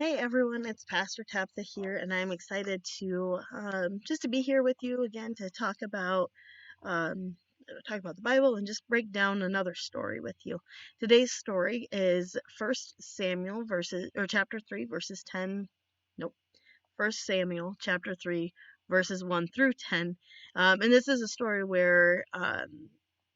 Hey everyone, it's Pastor Tabitha here, and I'm excited to just to be here with you again to um, talk about the Bible and just break down another story with you. Today's story is First Samuel chapter 3 verses 10. Nope, First Samuel chapter 3 verses 1 through 10, and this is a story where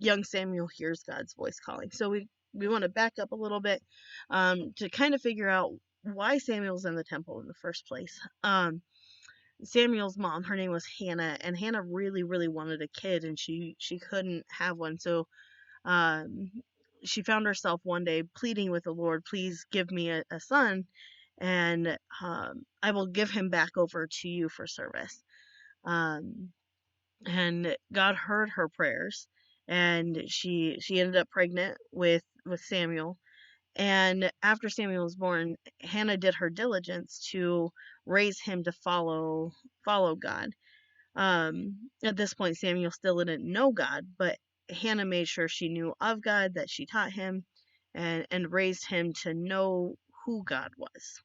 young Samuel hears God's voice calling. So we want to back up a little bit to kind of figure out why Samuel's in the temple in the first place. Samuel's mom, her name was Hannah, and Hannah really, really wanted a kid, and she couldn't have one. So um, she found herself one day pleading with the Lord, "Please give me a son, and I will give him back over to you for service." Um, and God heard her prayers, and she ended up pregnant with Samuel. And after Samuel was born, Hannah did her diligence to raise him to follow God. At this point, Samuel still didn't know God, but Hannah made sure she knew of God, that she taught him, and raised him to know who God was.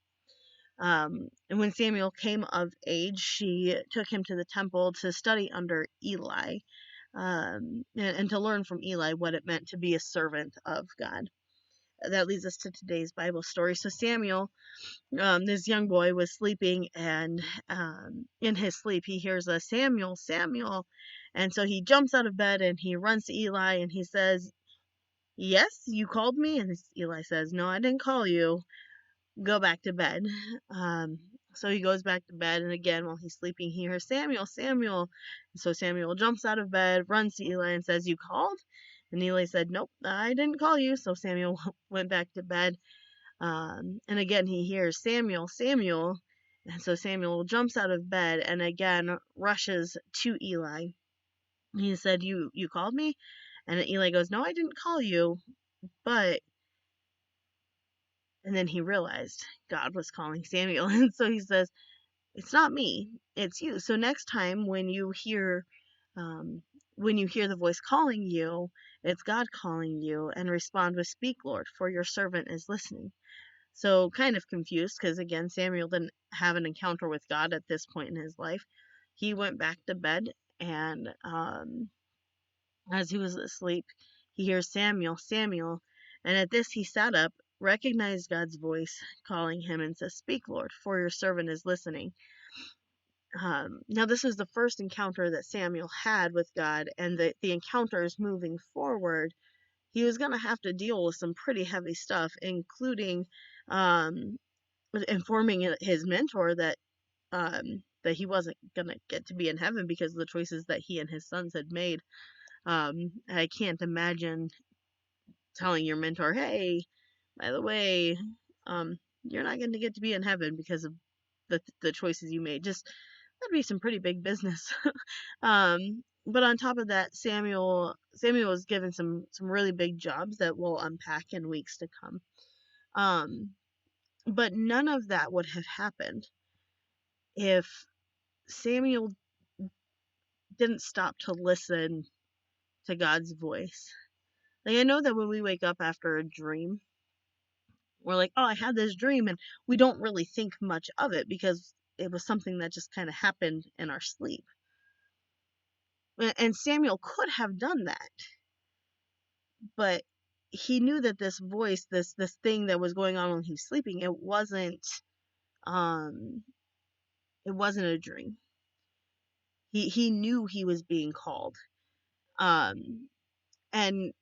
And when Samuel came of age, she took him to the temple to study under Eli, and to learn from Eli what it meant to be a servant of God. That leads us to today's Bible story. So Samuel, this young boy, was sleeping, and in his sleep he hears a Samuel, Samuel, and so he jumps out of bed and he runs to Eli and he says, "Yes, you called me?" And Eli says, "No, I didn't call you. Go back to bed." Um, so he goes back to bed, and again, while he's sleeping, he hears Samuel, Samuel. So Samuel jumps out of bed, runs to Eli, and says, "You called?" And Eli said, "Nope, I didn't call you." So Samuel went back to bed. And again, he hears Samuel, Samuel. And so Samuel jumps out of bed and again rushes to Eli. He said, "You called me?" And Eli goes, "No, I didn't call you, but..." And then he realized God was calling Samuel. And so he says, "It's not me, it's you. So next time um, when you hear the voice calling you, it's God calling you, and respond with, 'Speak, Lord, for your servant is listening.'" So kind of confused because again, Samuel didn't have an encounter with God at this point in his life. He went back to bed, and as he was asleep, he hears Samuel, Samuel, and at this he sat up, recognized God's voice calling him, and says, "Speak, Lord, for your servant is listening." Now, this was the first encounter that Samuel had with God, and the encounters moving forward, he was going to have to deal with some pretty heavy stuff, including um, informing his mentor that he wasn't going to get to be in heaven because of the choices that he and his sons had made. I can't imagine telling your mentor, "Hey, by the way, you're not going to get to be in heaven because of the choices you made." Just that'd be some pretty big business. But on top of that, Samuel was given some really big jobs that we'll unpack in weeks to come. Um, but none of that would have happened if Samuel didn't stop to listen to God's voice. Like, I know that when we wake up after a dream, we're like, "Oh, I had this dream," and we don't really think much of it because it was something that just kind of happened in our sleep. And Samuel could have done that, but he knew that this voice, this thing that was going on when he was sleeping, um it wasn't a dream. He knew he was being called. Um and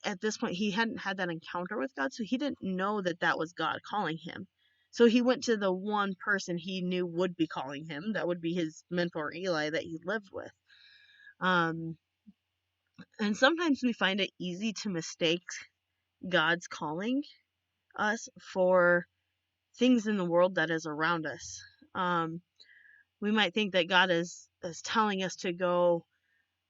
at this point he hadn't had that encounter with God, so he didn't know that that was God calling him. So he went to the one person he knew would be calling him, that would be his mentor Eli that he lived with. Um and sometimes we find it easy to mistake God's calling us for things in the world that is around us. Um, we might think that God is telling us to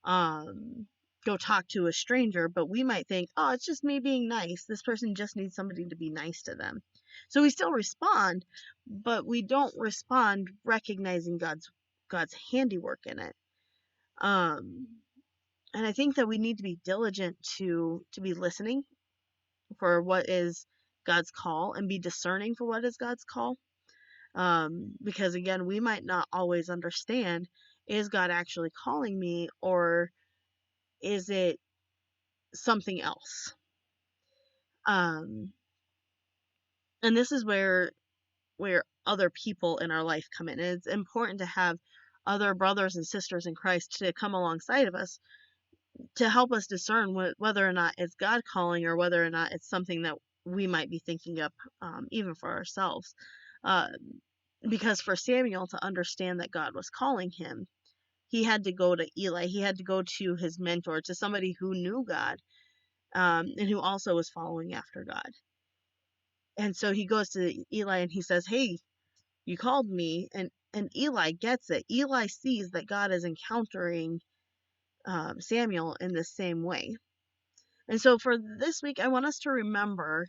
um, go talk to a stranger, but we might think, "Oh, it's just me being nice. This person just needs somebody to be nice to them." So we still respond, but we don't respond recognizing God's handiwork in it. Um, and I think that we need to be diligent to be listening for what is God's call, and be discerning for what is God's call. Because again, we might not always understand, is God actually calling me, or is it something else? Um, and this is where other people in our life come in. And it's important to have other brothers and sisters in Christ to come alongside of us to help us discern whether or not it's God calling, or whether or not it's something that we might be thinking up, even for ourselves. Uh, because for Samuel to understand that God was calling him, he had to go to Eli. He had to go to his mentor, to somebody who knew God, and who also was following after God. And so he goes to Eli and he says, "Hey, you called me." And Eli gets it. Eli sees that God is encountering Samuel in the same way. And so for this week, I want us to remember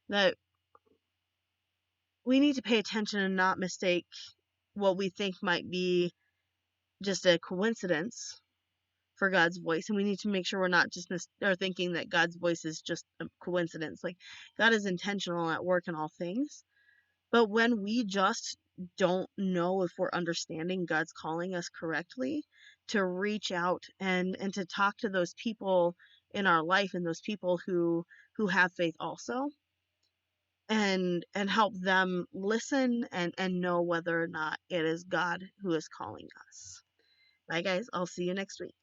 that we need to pay attention and not mistake what we think might be just a coincidence for God's voice. And we need to make sure we're not just or thinking that God's voice is just a coincidence. Like, God is intentional at work in all things. But when we just don't know if we're understanding God's calling us correctly, to reach out and to talk to those people in our life, and those people who have faith also, and help them listen and know whether or not it is God who is calling us. Bye guys, I'll see you next week.